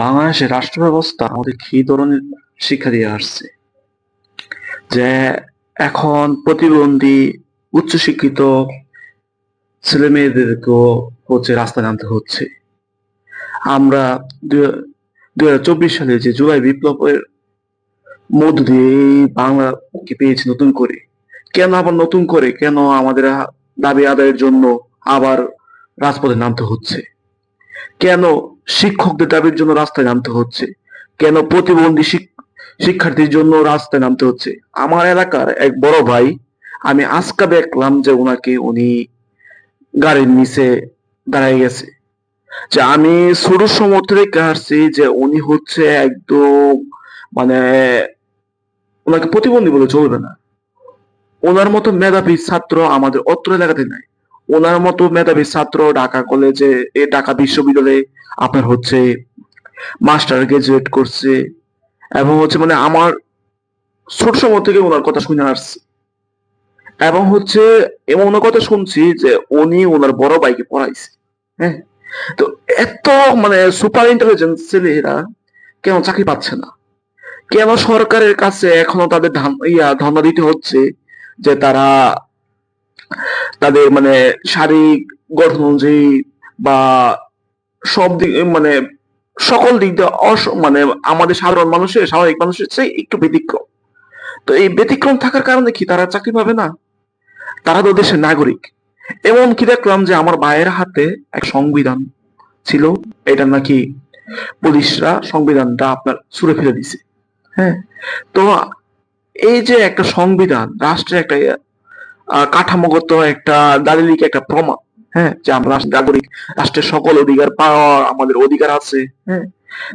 বাংলাদেশের রাষ্ট্র ব্যবস্থা আমাদের কি ধরনের শিক্ষা দিয়ে আসছে যে এখন প্রতিবন্ধী উচ্চশিক্ষিত ছেলে মেয়েদেরকেও রাস্তায় নামতে হচ্ছে। আমরা দুই হাজার চব্বিশ সালে যে জুলাই বিপ্লবের মধ্য দিয়ে এই বাংলাকে পেয়েছি নতুন করে। কেন আবার নতুন করে কেন আমাদের দাবি আদায়ের জন্য আবার রাজপথে নামতে হচ্ছে? কেন শিক্ষকদের দাবির জন্য রাস্তায় নামতে হচ্ছে? কেন প্রতিবন্ধী শিক্ষার্থীর জন্য রাস্তায় নামতে হচ্ছে? আমার এলাকার এক বড় ভাই, আমি আজকে দেখলাম যে উনি গাড়ির নিচে দাঁড়ায় গেছে। যে আমি ছোট সময় থেকে আসছি যে উনি হচ্ছে একদম মানে ওনাকে প্রতিবন্ধী বলে চলবে না। ওনার মতো মেধাবী ছাত্র আমাদের অত্র এলাকাতে নাই। ওনার মতো মেধাবী ছাত্র ঢাকা কলেজে ঢাকা বিশ্ববিদ্যালয়ে আপনার হচ্ছে মাস্টার গ্রাজুয়েট করছে, এবং হচ্ছে আমার ছোট সময় থেকে ওনার কথা শুনে আসছি, এবং হচ্ছে এমন ওনার কথা শুনছি যে উনি ওনার বড় ভাইকে পড়াইছে। হ্যাঁ, তো এত সুপার ইন্টেলিজেন্ট ছেলেরা কেন চাকরি পাচ্ছে না? কেন সরকারের কাছে এখনো তাদের ধর্ণা দিতে হচ্ছে যে তারা তাদের শারীরিক গঠন অনুযায়ী বা সব দিক সকল দিক দিয়ে আমাদের সাধারণ মানুষের স্বাভাবিক মানুষের চেয়ে একটু ব্যতিক্রম। তো এই ব্যতিক্রম থাকার কারণে কি তারা চাকরি পাবে না? তারা তো দেশের নাগরিক। এমন কি দেখলাম যে আমার ভাইয়ের হাতে এক সংবিধান ছিল, এটা নাকি পুলিশরা সংবিধানটা আপনার ছুঁড়ে ফেলে দিছে। হ্যাঁ, তো এই যে একটা সংবিধান রাষ্ট্রের একটা কাঠামোগত একটা দালিলিক একটা প্রমাণ, হ্যাঁ, যে আমরা নাগরিক, রাষ্ট্রের সকল অধিকার পাওয়ার আমাদের অধিকার আছে। হ্যাঁ,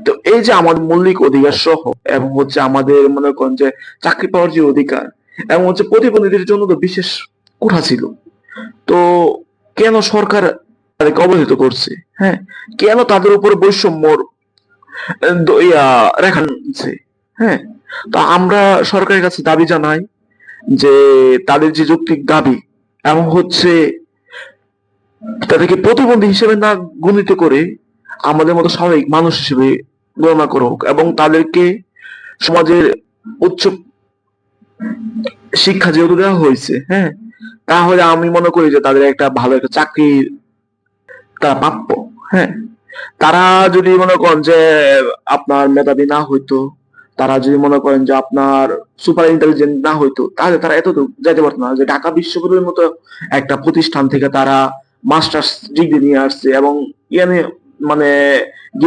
তো এই যে আমাদের মৌলিক অধিকার সহ এবং হচ্ছে আমাদের মনে করেন যে চাকরি পাওয়ার যে অধিকার, এবং হচ্ছে প্রতিবন্ধীদের জন্য তো বিশেষ কোঠা ছিল। তো কেন সরকার তাদেরকে অবহেলিত করছে? হ্যাঁ, কেন তাদের উপরে বৈষম্য রেখা টানছে? হ্যাঁ, তো আমরা সরকারের কাছে দাবি জানাই যে তাদের যে যৌক্তিক দাবি, এবং হচ্ছে তাদেরকে প্রতিবন্ধী হিসেবে না গণিত করে আমাদের মতো স্বাভাবিক মানুষ হিসেবে গণনা করা হোক, এবং তাদেরকে সমাজের উচ্চ শিক্ষা যেহেতু দেওয়া হয়েছে, হ্যাঁ, তাহলে আমি মনে করি যে তাদের একটা ভালো একটা চাকরি তারা প্রাপ্য। হ্যাঁ, তারা যদি মনে করেন যে আপনার মেধাবী না হইতো, তারা যদি মনে করেন যে আপনার সুপার ইন্টেলিজেন্ট না হইতো, তাহলে তারা এতদূর যেতে পারতো না। যে ঢাকা বিশ্ববিদ্যালয়ের মতো একটা প্রতিষ্ঠান থেকে তারা মাস্টার্স ডিগ্রি নিয়ে আসছে, এবং ইয়ানে মানে